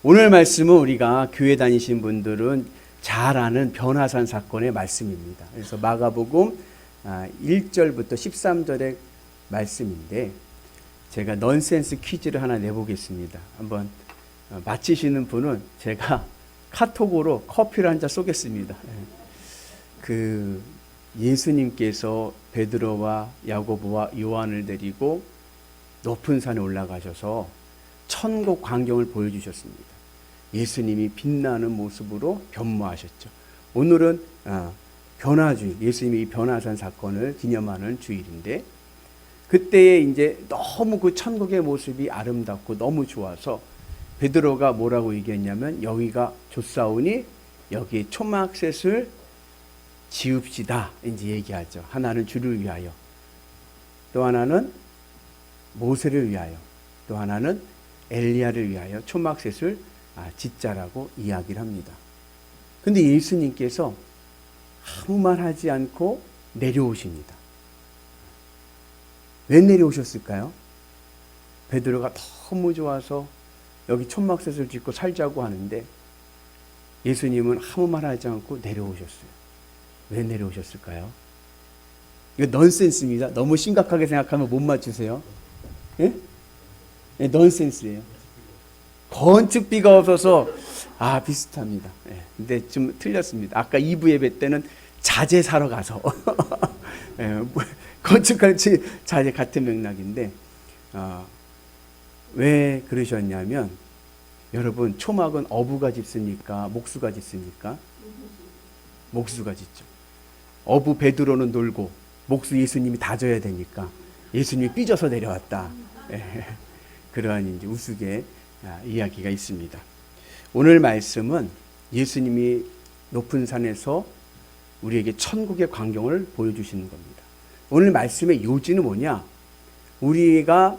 오늘 말씀은 우리가 교회 다니신 분들은 잘 아는 변화산 사건의 말씀입니다. 그래서 마가복음 1절부터 13절의 말씀인데 제가 넌센스 퀴즈를 하나 내보겠습니다. 한번 맞히시는 분은 제가 카톡으로 커피를 한 잔 쏘겠습니다. 그 예수님께서 베드로와 야고보와 요한을 데리고 높은 산에 올라가셔서 천국 광경을 보여주셨습니다. 예수님이 빛나는 모습으로 변모하셨죠. 오늘은 변화주일, 예수님이 변화산 사건을 기념하는 주일인데 그때에 이제 너무 그 천국의 모습이 아름답고 너무 좋아서 베드로가 뭐라고 얘기했냐면 여기가 좋사오니 여기에 초막셋을 지읍시다 이제 얘기하죠. 하나는 주를 위하여, 또 하나는 모세를 위하여, 또 하나는 엘리야를 위하여 초막셋을 짓자라고 이야기를 합니다. 근데 예수님께서 아무 말 하지 않고 내려오십니다. 왜 내려오셨을까요? 베드로가 너무 좋아서 여기 초막셋을 짓고 살자고 하는데 예수님은 아무 말 하지 않고 내려오셨어요. 왜 내려오셨을까요? 이거 넌센스입니다. 너무 심각하게 생각하면 못 맞추세요. 예? 예, 넌센스예요. 건축비가 없어서 비슷합니다. 예, 근데 좀 틀렸습니다. 아까 2부 예배 때는 자재 사러 가서 예, 건축할 자재 같은 맥락인데 왜 그러셨냐면 여러분 초막은 어부가 짓습니까? 목수가 짓습니까? 목수가 짓죠. 어부 베드로는 놀고 목수 예수님이 다져야 되니까 예수님이 삐져서 내려왔다. 예, 그러한 이제 우스개 이야기가 있습니다. 오늘 말씀은 예수님이 높은 산에서 우리에게 천국의 광경을 보여주시는 겁니다. 오늘 말씀의 요지는 뭐냐? 우리가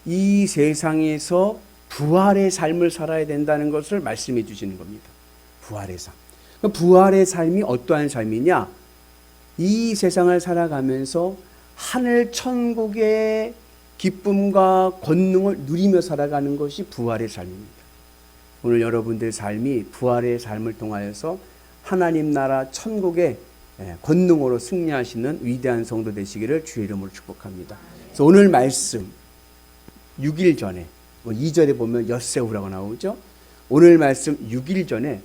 이 세상에서 부활의 삶을 살아야 된다는 것을 말씀해 주시는 겁니다. 부활의 삶. 부활의 삶이 어떠한 삶이냐? 이 세상을 살아가면서 하늘 천국의 기쁨과 권능을 누리며 살아가는 것이 부활의 삶입니다. 오늘 여러분들의 삶이 부활의 삶을 통하여서 하나님 나라 천국의 권능으로 승리하시는 위대한 성도 되시기를 주의 이름으로 축복합니다. 그래서 오늘 말씀 6일 전에 2절에 보면 엿새우라고 나오죠. 오늘 말씀 6일 전에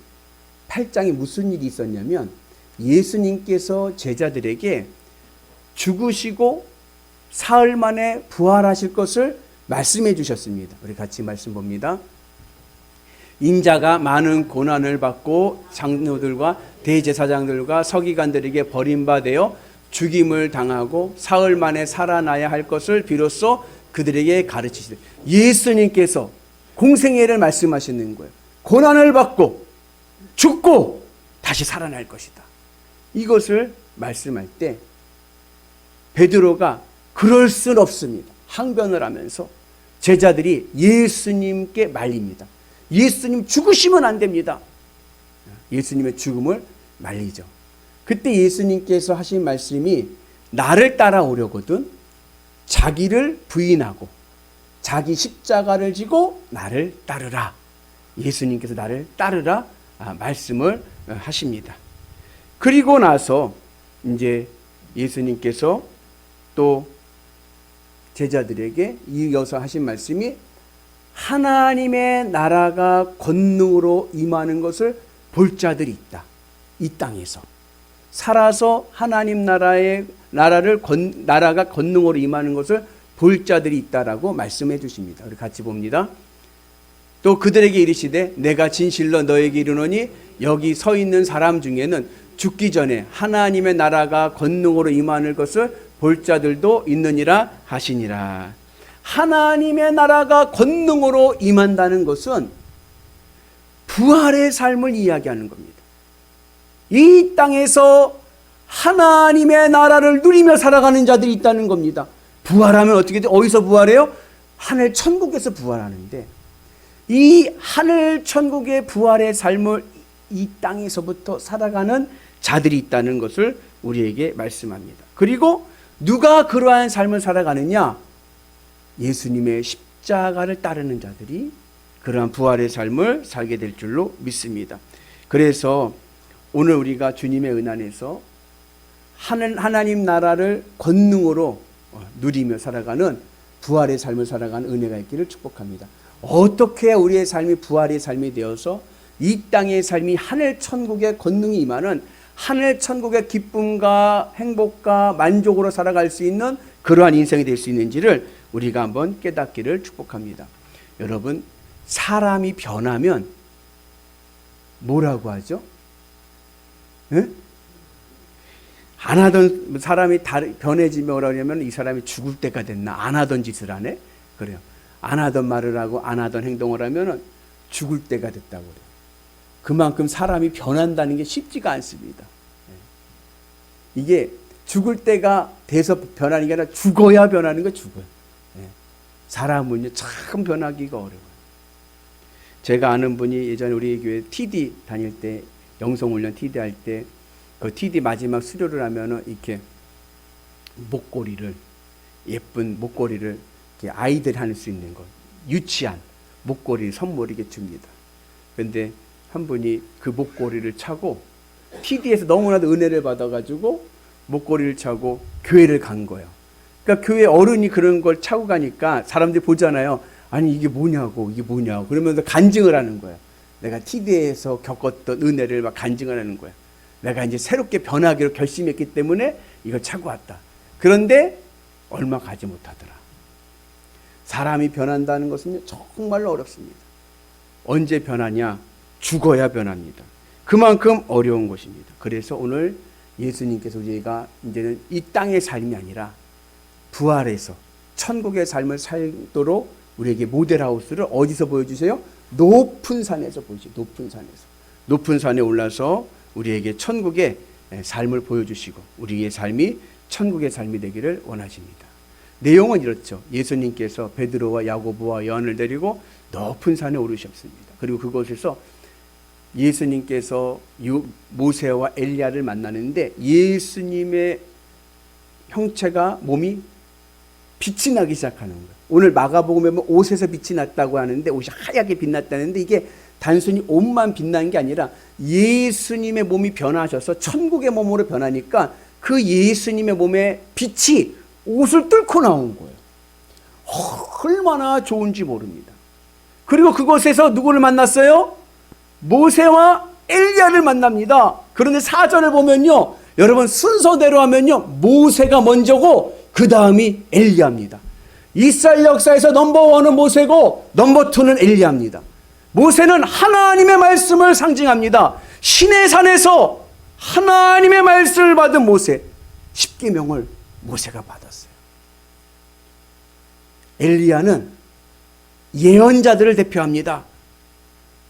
8장에 무슨 일이 있었냐면 예수님께서 제자들에게 죽으시고 사흘 만에 부활하실 것을 말씀해 주셨습니다. 우리 같이 말씀 봅니다. 인자가 많은 고난을 받고 장로들과 대제사장들과 서기관들에게 버림받아 죽임을 당하고 사흘 만에 살아나야 할 것을 비로소 그들에게 가르치시되 예수님께서 공생애를 말씀하시는 거예요. 고난을 받고 죽고 다시 살아날 것이다. 이것을 말씀할 때 베드로가 그럴 순 없습니다. 항변을 하면서 제자들이 예수님께 말립니다. 예수님 죽으시면 안 됩니다. 예수님의 죽음을 말리죠. 그때 예수님께서 하신 말씀이 나를 따라오려거든 자기를 부인하고 자기 십자가를 지고 나를 따르라. 예수님께서 나를 따르라 말씀을 하십니다. 그리고 나서 이제 예수님께서 또 제자들에게 이어서 하신 말씀이 하나님의 나라가 권능으로 임하는 것을 볼 자들이 있다. 이 땅에서 살아서 하나님 나라가 권능으로 임하는 것을 볼 자들이 있다라고 말씀해 주십니다. 우리 같이 봅니다. 또 그들에게 이르시되 내가 진실로 너에게 이르노니 여기 서 있는 사람 중에는 죽기 전에 하나님의 나라가 권능으로 임하는 것을 볼 자들도 있느니라 하시니라. 하나님의 나라가 권능으로 임한다는 것은 부활의 삶을 이야기하는 겁니다. 이 땅에서 하나님의 나라를 누리며 살아가는 자들이 있다는 겁니다. 부활하면 어떻게 돼? 어디서 부활해요? 하늘 천국에서 부활하는데 이 하늘 천국의 부활의 삶을 이 땅에서부터 살아가는 자들이 있다는 것을 우리에게 말씀합니다. 그리고 누가 그러한 삶을 살아가느냐? 예수님의 십자가를 따르는 자들이 그러한 부활의 삶을 살게 될 줄로 믿습니다. 그래서 오늘 우리가 주님의 은혜에서 하나님 나라를 권능으로 누리며 살아가는 부활의 삶을 살아가는 은혜가 있기를 축복합니다. 어떻게 해야 우리의 삶이 부활의 삶이 되어서 이 땅의 삶이 하늘 천국의 권능이 임하는 하늘 천국의 기쁨과 행복과 만족으로 살아갈 수 있는 그러한 인생이 될 수 있는지를 우리가 한번 깨닫기를 축복합니다. 여러분, 사람이 변하면 뭐라고 하죠? 네? 안 하던 사람이 변해지면 뭐라고 하냐면 이 사람이 죽을 때가 됐나, 안 하던 짓을 하네? 그래요. 안 하던 말을 하고 안 하던 행동을 하면 죽을 때가 됐다고 그래요. 그만큼 사람이 변한다는 게 쉽지가 않습니다. 이게 죽을 때가 돼서 변하는 게 아니라 죽어야 변하는 거, 죽어요. 사람은요 참 변하기가 어려워요. 제가 아는 분이 예전에 우리 교회 TD 다닐 때, 영성훈련 TD 할 때 그 TD 마지막 수료를 하면은 이렇게 목걸이를, 예쁜 목걸이를 이렇게 아이들이 할 수 있는 거, 유치한 목걸이 선물이게 줍니다. 그런데 한 분이 그 목걸이를 차고 TD에서 너무나도 은혜를 받아가지고 목걸이를 차고 교회를 간 거예요. 그러니까 교회 어른이 그런 걸 차고 가니까 사람들이 보잖아요. 아니 이게 뭐냐고, 이게 뭐냐고 그러면서 간증을 하는 거예요. 내가 TD에서 겪었던 은혜를 막 간증을 하는 거예요. 내가 이제 새롭게 변하기로 결심했기 때문에 이걸 차고 왔다. 그런데 얼마 가지 못하더라. 사람이 변한다는 것은 정말로 어렵습니다. 언제 변하냐? 죽어야 변합니다. 그만큼 어려운 것입니다. 그래서 오늘 예수님께서 우리가 이제는 이 땅의 삶이 아니라 부활해서 천국의 삶을 살도록 우리에게 모델하우스를 어디서 보여주세요? 높은 산에서 보여주세요. 높은 산에서. 높은 산에 올라서 우리에게 천국의 삶을 보여주시고 우리의 삶이 천국의 삶이 되기를 원하십니다. 내용은 이렇죠. 예수님께서 베드로와 야고보와 요한을 데리고 높은 산에 오르셨습니다. 그리고 그곳에서 예수님께서 모세와 엘리야를 만나는데 예수님의 형체가, 몸이 빛이 나기 시작하는 거예요. 오늘 마가복음에 보면 옷에서 빛이 났다고 하는데 옷이 하얗게 빛났다는데 이게 단순히 옷만 빛난 게 아니라 예수님의 몸이 변하셔서 천국의 몸으로 변하니까 그 예수님의 몸의 빛이 옷을 뚫고 나온 거예요. 얼마나 좋은지 모릅니다. 그리고 그곳에서 누구를 만났어요? 모세와 엘리야를 만납니다. 그런데 사전을 보면요, 여러분 순서대로 하면요, 모세가 먼저고 그 다음이 엘리야입니다. 이스라엘 역사에서 넘버1은 모세고 넘버2는 엘리야입니다. 모세는 하나님의 말씀을 상징합니다. 신의 산에서 하나님의 말씀을 받은 모세, 십계명을 모세가 받았어요. 엘리야는 예언자들을 대표합니다.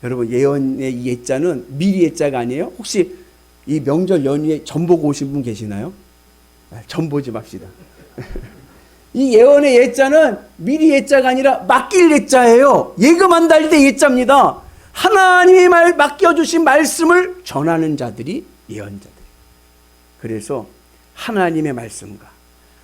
여러분, 예언의 이 예자는 미리 예자가 아니에요? 혹시 이 명절 연휴에 전 보고 오신 분 계시나요? 전 보지 맙시다. 이 예언의 예자는 미리 예자가 아니라 맡길 예자예요. 예금한다 할 때 예자입니다. 하나님이 맡겨주신 말씀을 전하는 자들이 예언자들. 그래서 하나님의 말씀과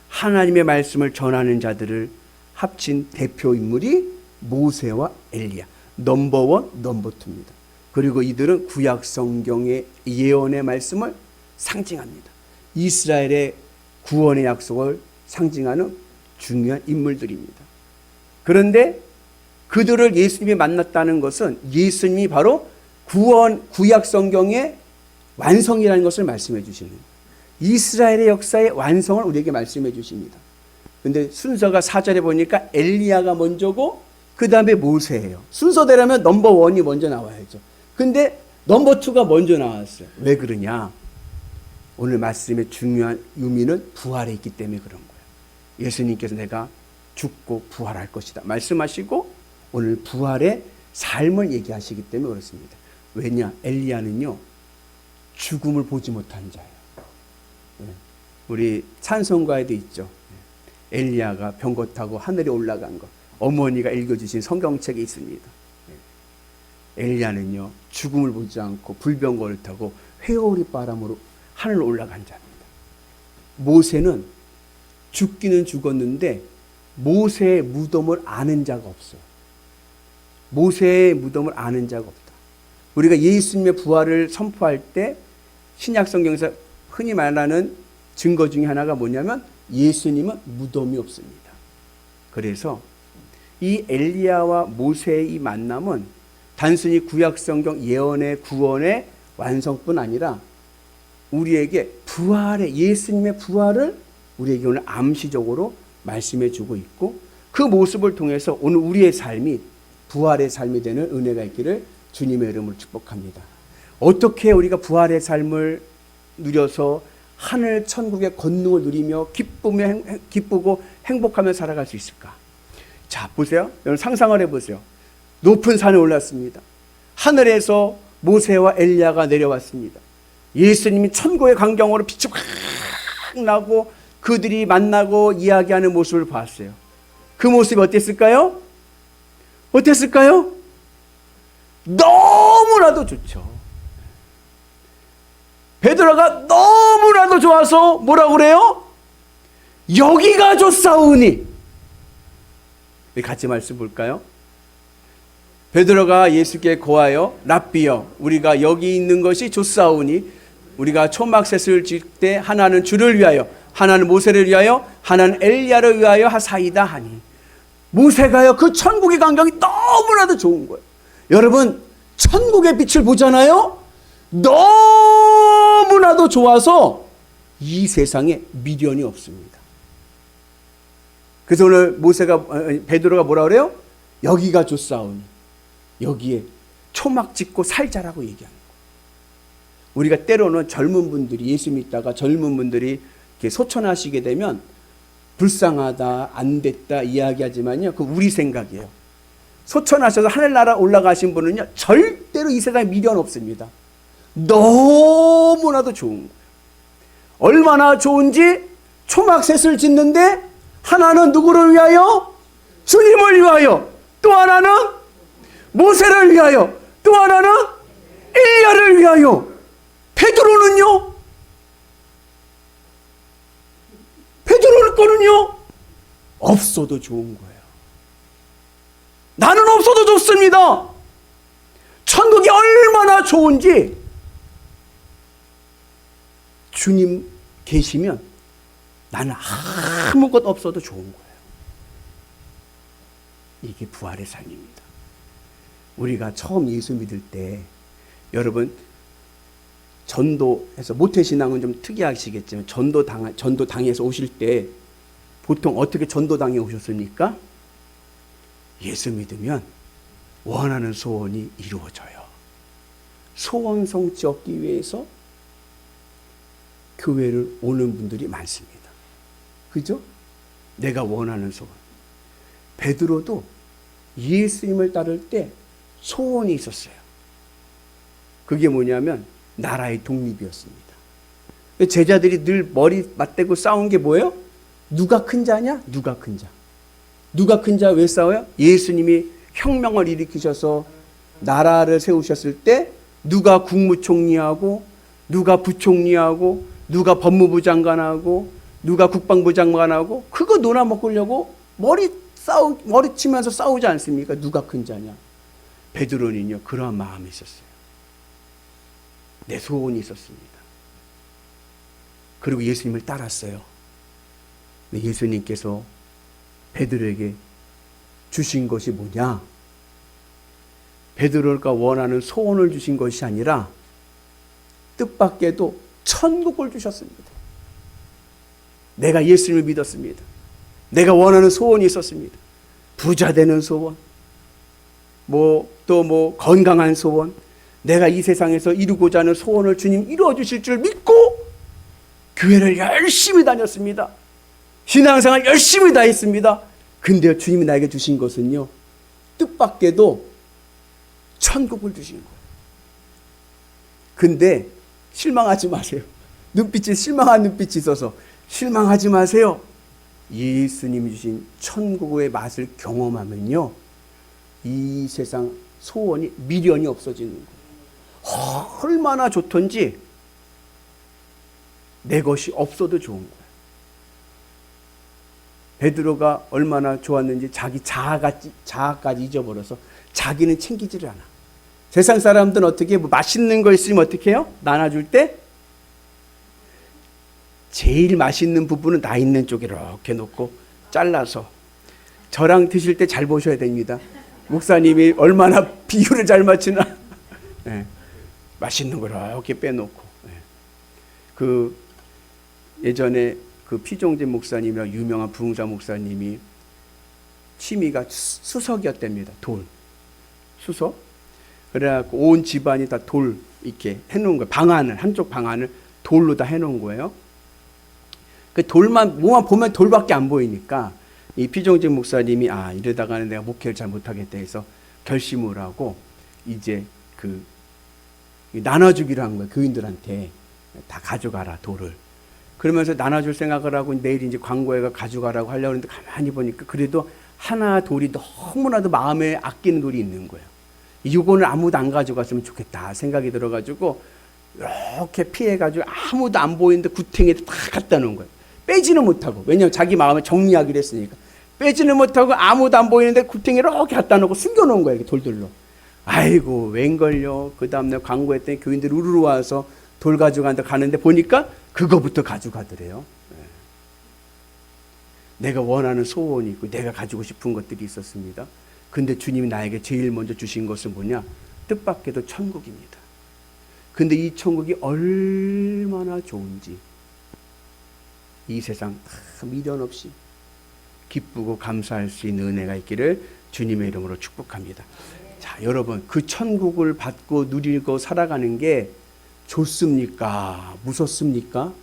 하나님의 말씀을 전하는 자들을 합친 대표 인물이 모세와 엘리야. 넘버1, 넘버2입니다. 그리고 이들은 구약 성경의 예언의 말씀을 상징합니다. 이스라엘의 구원의 약속을 상징하는 중요한 인물들입니다. 그런데 그들을 예수님이 만났다는 것은 예수님이 바로 구약 성경의 완성이라는 것을 말씀해 주시는 거예요. 이스라엘의 역사의 완성을 우리에게 말씀해 주십니다. 그런데 순서가 4절에 보니까 엘리야가 먼저고 그 다음에 모세예요. 순서대로면 넘버1이 먼저 나와야죠. 근데 넘버2가 먼저 나왔어요. 왜 그러냐? 오늘 말씀의 중요한 의미는 부활에 있기 때문에 그런 거예요. 예수님께서 내가 죽고 부활할 것이다 말씀하시고 오늘 부활의 삶을 얘기하시기 때문에 그렇습니다. 왜냐? 엘리야는요, 죽음을 보지 못한 자예요. 우리 찬송가에도 있죠. 엘리야가 병거 타고 하늘에 올라간 것. 어머니가 읽어주신 성경책에 있습니다. 엘리야는요, 죽음을 보지 않고 불병거를 타고 회오리 바람으로 하늘로 올라간 자입니다. 모세는 죽기는 죽었는데 모세의 무덤을 아는 자가 없어요. 모세의 무덤을 아는 자가 없다. 우리가 예수님의 부활을 선포할 때 신약 성경에서 흔히 말하는 증거 중에 하나가 뭐냐면 예수님은 무덤이 없습니다. 그래서 이 엘리야와 모세의 이 만남은 단순히 구약 성경 예언의 구원의 완성뿐 아니라 우리에게 부활의 예수님의 부활을 우리에게 오늘 암시적으로 말씀해 주고 있고, 그 모습을 통해서 오늘 우리의 삶이 부활의 삶이 되는 은혜가 있기를 주님의 이름으로 축복합니다. 어떻게 우리가 부활의 삶을 누려서 하늘 천국의 권능을 누리며 기쁘고 행복하며 살아갈 수 있을까? 자, 보세요. 여러분 상상을 해보세요. 높은 산에 올랐습니다. 하늘에서 모세와 엘리야가 내려왔습니다. 예수님이 천국의 광경으로 빛이 확 나고 그들이 만나고 이야기하는 모습을 봤어요. 그 모습이 어땠을까요? 어땠을까요? 너무나도 좋죠. 베드로가 너무나도 좋아서 뭐라고 그래요? 여기가 좋사오니. 같이 말씀 볼까요? 베드로가 예수께 고하여 랍비여, 우리가 여기 있는 것이 좋사오니, 우리가 초막셋을 질 때 하나는 주를 위하여, 하나는 모세를 위하여, 하나는 엘리야를 위하여 하사이다 하니. 모세가요, 그 천국의 광경이 너무나도 좋은 거예요. 여러분, 천국의 빛을 보잖아요. 너무나도 좋아서 이 세상에 미련이 없습니다. 그래서 오늘 베드로가 뭐라 그래요? 여기가 좋사오니, 여기에 초막 짓고 살자라고 얘기하는 거예요. 우리가 때로는 젊은 분들이, 예수 믿다가 젊은 분들이 이렇게 소천하시게 되면 불쌍하다, 안 됐다 이야기하지만요, 그 우리 생각이에요. 소천하셔서 하늘나라 올라가신 분은요, 절대로 이 세상에 미련 없습니다. 너무나도 좋은 거예요. 얼마나 좋은지 초막셋을 짓는데 하나는 누구를 위하여? 주님을 위하여. 또 하나는 모세를 위하여. 또 하나는 엘리야를 위하여. 베드로는요? 베드로는 거는요? 없어도 좋은 거예요. 나는 없어도 좋습니다. 천국이 얼마나 좋은지 주님 계시면 나는 아무것도 없어도 좋은 거예요. 이게 부활의 삶입니다. 우리가 처음 예수 믿을 때, 여러분 전도해서, 모태신앙은 좀 특이하시겠지만 전도당에서 오실 때 보통 어떻게 전도당에 오셨습니까? 예수 믿으면 원하는 소원이 이루어져요. 소원 성취 얻기 위해서 교회를 오는 분들이 많습니다. 그죠? 내가 원하는 소원. 베드로도 예수님을 따를 때 소원이 있었어요. 그게 뭐냐면 나라의 독립이었습니다. 제자들이 늘 머리 맞대고 싸운 게 뭐예요? 누가 큰 자냐? 누가 큰 자. 누가 큰 자 왜 싸워요? 예수님이 혁명을 일으키셔서 나라를 세우셨을 때 누가 국무총리하고 누가 부총리하고 누가 법무부 장관하고 누가 국방부 장관하고 그거 놀아 먹으려고 머리 치면서 싸우지 않습니까? 누가 큰 자냐? 베드로는요, 그러한 마음이 있었어요. 내 소원이 있었습니다. 그리고 예수님을 따랐어요. 예수님께서 베드로에게 주신 것이 뭐냐? 베드로가 원하는 소원을 주신 것이 아니라 뜻밖에도 천국을 주셨습니다. 내가 예수님을 믿었습니다. 내가 원하는 소원이 있었습니다. 부자 되는 소원, 또 건강한 소원, 내가 이 세상에서 이루고자 하는 소원을 주님 이루어 주실 줄 믿고 교회를 열심히 다녔습니다. 신앙생활 열심히 다했습니다. 근데 주님이 나에게 주신 것은요, 뜻밖에도 천국을 주신 거예요. 근데 실망하지 마세요. 실망한 눈빛이 있어서 실망하지 마세요. 예수님이 주신 천국의 맛을 경험하면요, 이 세상 소원이 미련이 없어지는 거예요. 얼마나 좋던지 내 것이 없어도 좋은 거예요. 베드로가 얼마나 좋았는지 자기 자아까지 잊어버려서 자기는 챙기지를 않아. 세상 사람들은 어떻게 뭐 맛있는 거 있으면 어떻게 해요? 나눠줄 때 제일 맛있는 부분은 나 있는 쪽에 이렇게 놓고 잘라서 저랑 드실 때 잘 보셔야 됩니다. 목사님이 얼마나 비율을 잘 맞추나. 네. 맛있는 걸 이렇게 빼놓고. 네. 그 예전에 그 피종재 목사님이랑 유명한 부흥사 목사님이 취미가 수석이었답니다. 돌. 수석. 그래갖고 온 집안이 다 돌 이렇게 해놓은 거예요. 방안을, 한쪽 방안을 돌로 다 해놓은 거예요. 그 돌만, 뭐만 보면 돌밖에 안 보이니까 이 피종재 목사님이 이러다가는 내가 목회를 잘 못하겠다 해서 결심을 하고 이제 그 나눠주기로 한 거예요. 교인들한테 다 가져가라, 돌을. 그러면서 나눠줄 생각을 하고 내일 이제 광고회가 가져가라고 하려고 했는데 가만히 보니까 그래도 하나 돌이 너무나도 마음에 아끼는 돌이 있는 거예요. 이거는 아무도 안 가져갔으면 좋겠다 생각이 들어가지고 이렇게 피해가지고 아무도 안 보이는데 구탱이에 다 갖다 놓은 거예요. 빼지는 못하고. 왜냐하면 자기 마음을 정리하기로 했으니까. 빼지는 못하고 아무도 안 보이는데 구탱이에 이렇게 갖다 놓고 숨겨놓은 거예요. 돌들로. 아이고 웬걸요. 그 다음날 광고했더니 교인들이 우르르 와서 돌 가져간다 가는데 보니까 그거부터 가져가더래요. 내가 원하는 소원이 있고 내가 가지고 싶은 것들이 있었습니다. 근데 주님이 나에게 제일 먼저 주신 것은 뭐냐? 뜻밖에도 천국입니다. 근데 이 천국이 얼마나 좋은지 이 세상 미련 없이 기쁘고 감사할 수 있는 은혜가 있기를 주님의 이름으로 축복합니다. 자, 여러분, 그 천국을 받고 누리고 살아가는 게 좋습니까? 무섭습니까?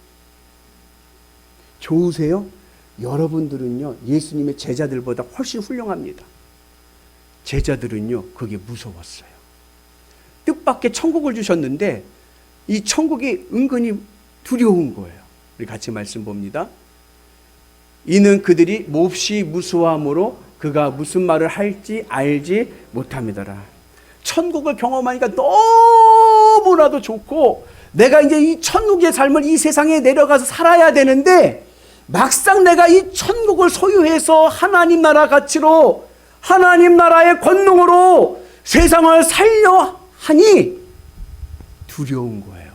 좋으세요? 여러분들은요, 예수님의 제자들보다 훨씬 훌륭합니다. 제자들은요, 그게 무서웠어요. 뜻밖의 천국을 주셨는데 이 천국이 은근히 두려운 거예요. 우리 같이 말씀 봅니다. 이는 그들이 몹시 무수함으로 그가 무슨 말을 할지 알지 못함이더라. 천국을 경험하니까 너무나도 좋고 내가 이제 이 천국의 삶을 이 세상에 내려가서 살아야 되는데 막상 내가 이 천국을 소유해서 하나님 나라 가치로 하나님 나라의 권능으로 세상을 살려 하니 두려운 거예요.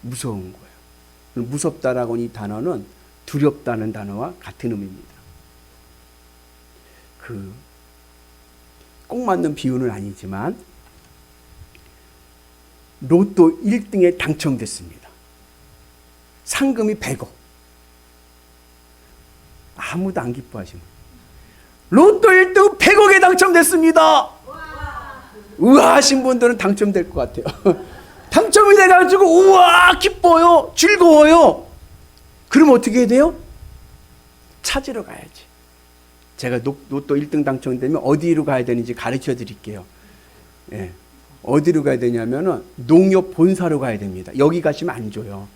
무서운 거예요. 무섭다라고 이 단어는 두렵다는 단어와 같은 의미입니다. 꼭 맞는 비유는 아니지만 로또 1등에 당첨됐습니다. 상금이 100억. 아무도 안 기뻐하시는 로또 1등 100억에 당첨됐습니다. 우와 하신 분들은 당첨될 것 같아요. 당첨이 돼가지고 우와 기뻐요. 즐거워요. 그럼 어떻게 해야 돼요? 찾으러 가야지. 제가 로또 1등 당첨되면 어디로 가야 되는지 가르쳐 드릴게요. 예. 어디로 가야 되냐면은 농협 본사로 가야 됩니다. 여기 가시면 안 줘요.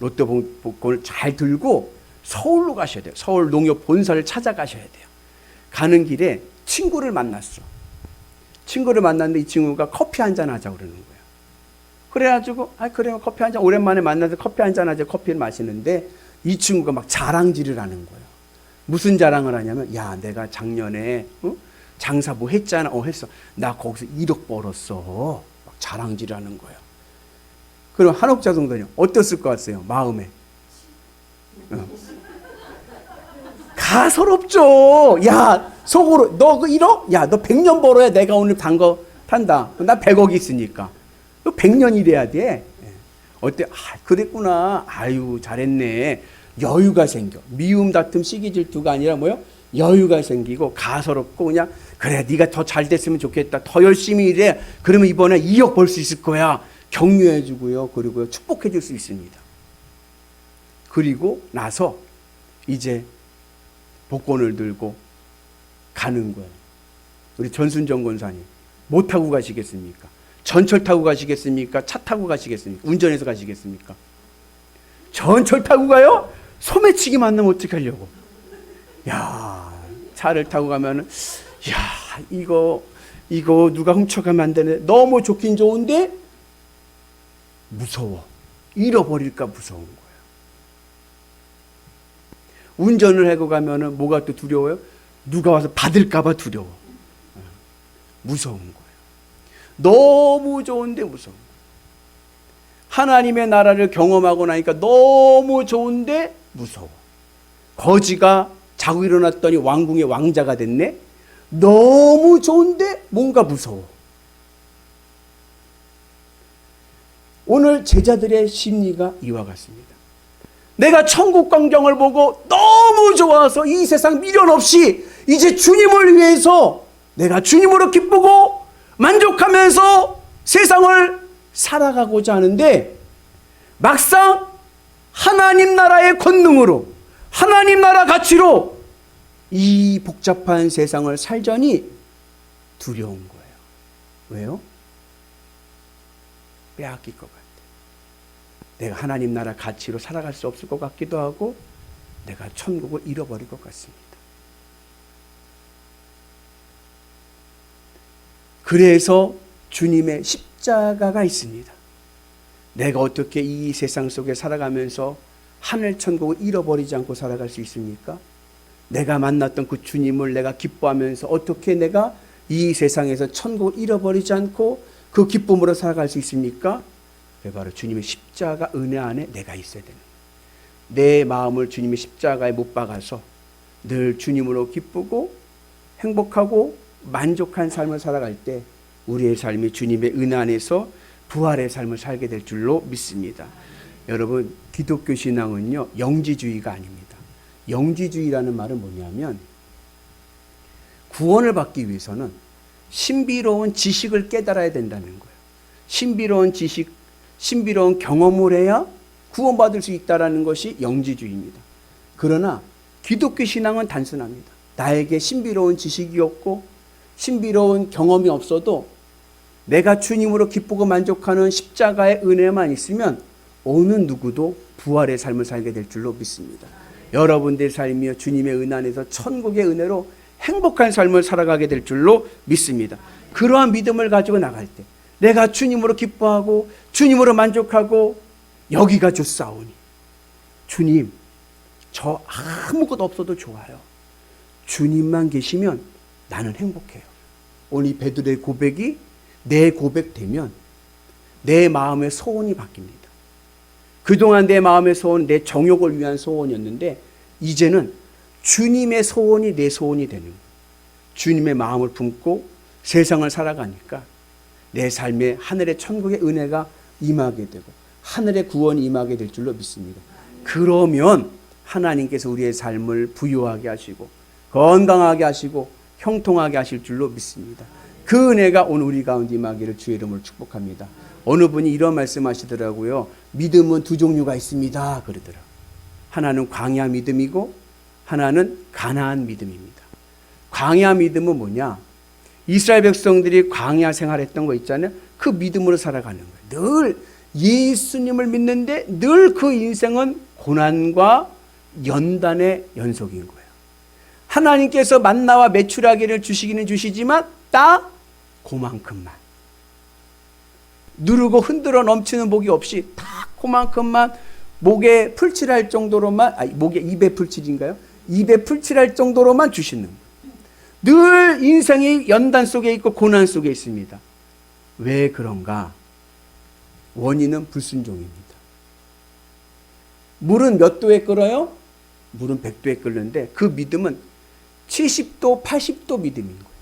로또 복권을 잘 들고 서울로 가셔야 돼요. 서울 농협 본사를 찾아가셔야 돼요. 가는 길에 친구를 만났어. 친구를 만났는데 이 친구가 커피 한잔 하자 그러는 거예요. 그래가지고 그래요 커피 한잔 오랜만에 만나서 커피 한잔 하자 커피를 마시는데 이 친구가 막 자랑질을 하는 거예요. 무슨 자랑을 하냐면 야 내가 작년에 장사 뭐 했잖아. 했어. 나 거기서 1억 벌었어. 막 자랑질을 하는 거예요. 그럼 한옥자 성도님 어땠을 것 같아요? 마음에. 가소롭죠. 야 속으로 너 그 1억? 야 너 100년 벌어야 내가 오늘 단 거 탄다. 나 100억이 있으니까. 너 100년 일해야 돼. 어때? 그랬구나. 아유 잘했네. 여유가 생겨. 미움 다툼 시기 질투가 아니라 뭐요? 여유가 생기고 가소롭고 그냥 그래 네가 더 잘 됐으면 좋겠다. 더 열심히 일해. 그러면 이번에 2억 벌 수 있을 거야. 격려해 주고요. 그리고 축복해 줄 수 있습니다. 그리고 나서 이제 복권을 들고 가는 거예요. 우리 전순정 권사님 뭐 타고 가시겠습니까? 전철 타고 가시겠습니까? 차 타고 가시겠습니까? 운전해서 가시겠습니까? 전철 타고 가요? 소매치기 만나면 어떻게 하려고? 야, 차를 타고 가면은 야, 이거 누가 훔쳐가면 안 되네. 너무 좋긴 좋은데 무서워. 잃어버릴까 무서운 거예요. 운전을 하고 가면은 뭐가 또 두려워요? 누가 와서 받을까봐 두려워. 무서운 거예요. 너무 좋은데 무서운 거예요. 하나님의 나라를 경험하고 나니까 너무 좋은데 무서워. 거지가 자고 일어났더니 왕궁의 왕자가 됐네? 너무 좋은데 뭔가 무서워. 오늘 제자들의 심리가 이와 같습니다. 내가 천국 광경을 보고 너무 좋아서 이 세상 미련 없이 이제 주님을 위해서 내가 주님으로 기쁘고 만족하면서 세상을 살아가고자 하는데 막상 하나님 나라의 권능으로 하나님 나라 가치로 이 복잡한 세상을 살자니 두려운 거예요. 왜요? 빼앗길 것 같아요. 내가 하나님 나라 가치로 살아갈 수 없을 것 같기도 하고 내가 천국을 잃어버릴 것 같습니다. 그래서 주님의 십자가가 있습니다. 내가 어떻게 이 세상 속에 살아가면서 하늘 천국을 잃어버리지 않고 살아갈 수 있습니까? 내가 만났던 그 주님을 내가 기뻐하면서 어떻게 내가 이 세상에서 천국을 잃어버리지 않고 그 기쁨으로 살아갈 수 있습니까? 바로 주님의 십자가 은혜 안에 내가 있어야 되는 거예요. 내 마음을 주님의 십자가에 못 박아서 늘 주님으로 기쁘고 행복하고 만족한 삶을 살아갈 때 우리의 삶이 주님의 은혜 안에서 부활의 삶을 살게 될 줄로 믿습니다. 여러분, 기독교 신앙은요, 영지주의가 아닙니다. 영지주의라는 말은 뭐냐면 구원을 받기 위해서는 신비로운 지식을 깨달아야 된다는 거예요. 신비로운 지식, 신비로운 경험을 해야 구원받을 수 있다는 것이 영지주의입니다. 그러나 기독교 신앙은 단순합니다. 나에게 신비로운 지식이 없고 신비로운 경험이 없어도 내가 주님으로 기쁘고 만족하는 십자가의 은혜만 있으면 어느 누구도 부활의 삶을 살게 될 줄로 믿습니다. 여러분들의 삶이요, 주님의 은혜 안에서 천국의 은혜로 행복한 삶을 살아가게 될 줄로 믿습니다. 그러한 믿음을 가지고 나갈 때 내가 주님으로 기뻐하고 주님으로 만족하고 여기가 좋사오니 주님, 저 아무것도 없어도 좋아요. 주님만 계시면 나는 행복해요. 오늘 이 베드로의 고백이 내 고백되면 내 마음의 소원이 바뀝니다. 그동안 내 마음의 소원은 내 정욕을 위한 소원이었는데 이제는 주님의 소원이 내 소원이 되는 거예요. 주님의 마음을 품고 세상을 살아가니까 내 삶에 하늘의 천국의 은혜가 임하게 되고 하늘의 구원이 임하게 될 줄로 믿습니다. 그러면 하나님께서 우리의 삶을 부유하게 하시고 건강하게 하시고 형통하게 하실 줄로 믿습니다. 그 은혜가 오늘 우리 가운데 임하기를 주의 이름으로 축복합니다. 어느 분이 이런 말씀하시더라고요. 믿음은 두 종류가 있습니다. 그러더라. 하나는 광야 믿음이고 하나는 가나안 믿음입니다. 광야 믿음은 뭐냐? 이스라엘 백성들이 광야 생활했던 거 있잖아요. 그 믿음으로 살아가는 거예요. 늘 예수님을 믿는데 늘 그 인생은 고난과 연단의 연속인 거예요. 하나님께서 만나와 메추라기를 주시기는 주시지만 딱 그만큼만. 누르고 흔들어 넘치는 복이 없이 딱 그만큼만 목에 풀칠할 정도로만, 목에 입에 풀칠인가요? 입에 풀칠할 정도로만 주시는 거예요. 늘 인생이 연단 속에 있고 고난 속에 있습니다. 왜 그런가? 원인은 불순종입니다. 물은 몇 도에 끓어요? 물은 100도에 끓는데 그 믿음은 70도, 80도 믿음인 거예요.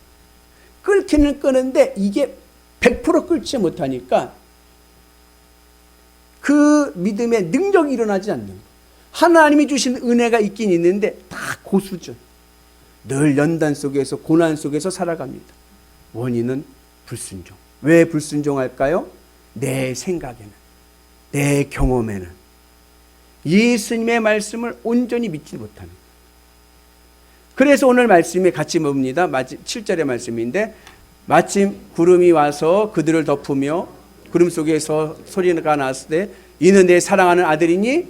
끓기는 끄는데 이게 100% 끓지 못하니까 그 믿음의 능력이 일어나지 않는 거예요. 하나님이 주신 은혜가 있긴 있는데 다 그 수준. 늘 연단 속에서 고난 속에서 살아갑니다. 원인은 불순종. 왜 불순종할까요? 내 생각에는, 내 경험에는 예수님의 말씀을 온전히 믿지 못하는 거예요. 그래서 오늘 말씀에 같이 봅니다. 7절의 말씀인데 마침 구름이 와서 그들을 덮으며 구름 속에서 소리가 났을 때 이는 내 사랑하는 아들이니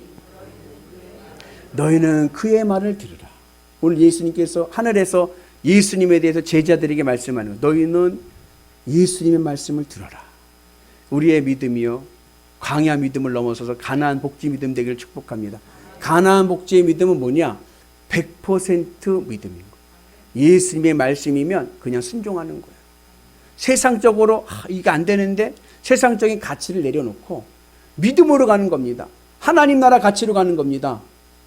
너희는 그의 말을 들으라. 오늘 예수님께서 하늘에서 예수님에 대해서 제자들에게 말씀하는 거예요. 너희는 예수님의 말씀을 들어라. 우리의 믿음이요, 광야 믿음을 넘어서서 가나안 복지 믿음 되기를 축복합니다. 가나안 복지의 믿음은 뭐냐? 100% 믿음인 거예요. 예수님의 말씀이면 그냥 순종하는 거예요. 세상적으로 이게 안 되는데 세상적인 가치를 내려놓고 믿음으로 가는 겁니다. 하나님 나라 가치로 가는 겁니다.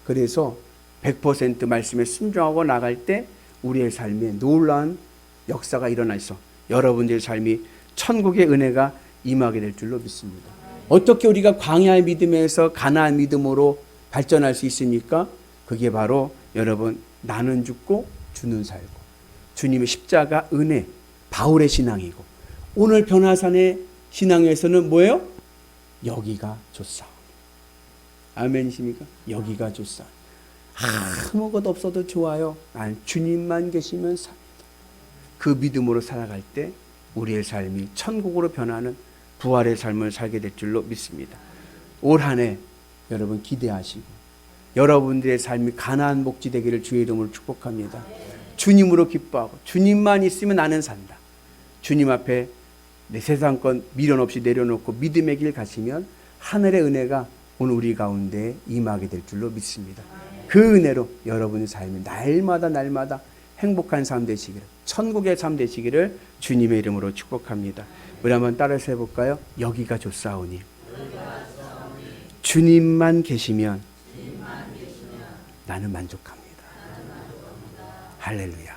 그래서 100% 말씀에 순종하고 나갈 때 우리의 삶에 놀라운 역사가 일어나 있어 여러분들의 삶이 천국의 은혜가 임하게 될 줄로 믿습니다. 어떻게 우리가 광야의 믿음에서 가나안 믿음으로 발전할 수 있습니까? 그게 바로 여러분 나는 죽고 주는 살고 주님의 십자가 은혜 바울의 신앙이고 오늘 변화산의 신앙에서는 뭐예요? 여기가 좋사오니. 아멘이십니까? 여기가 좋사오니. 아무것도 없어도 좋아요. 난 주님만 계시면 삽니다. 그 믿음으로 살아갈 때 우리의 삶이 천국으로 변하는 부활의 삶을 살게 될 줄로 믿습니다. 올 한 해 여러분 기대하시고 여러분들의 삶이 가나안 복지 되기를 주의 이름으로 축복합니다. 주님으로 기뻐하고 주님만 있으면 나는 산다. 주님 앞에 내 세상 건 미련 없이 내려놓고 믿음의 길 가시면 하늘의 은혜가 오늘 우리 가운데 임하게 될 줄로 믿습니다. 그 은혜로 여러분의 삶이 날마다 행복한 삶 되시기를, 천국의 삶 되시기를 주님의 이름으로 축복합니다. 우리 한번 따라서 해볼까요? 여기가 좋사오니 주님만 계시면 나는 만족합니다. 할렐루야.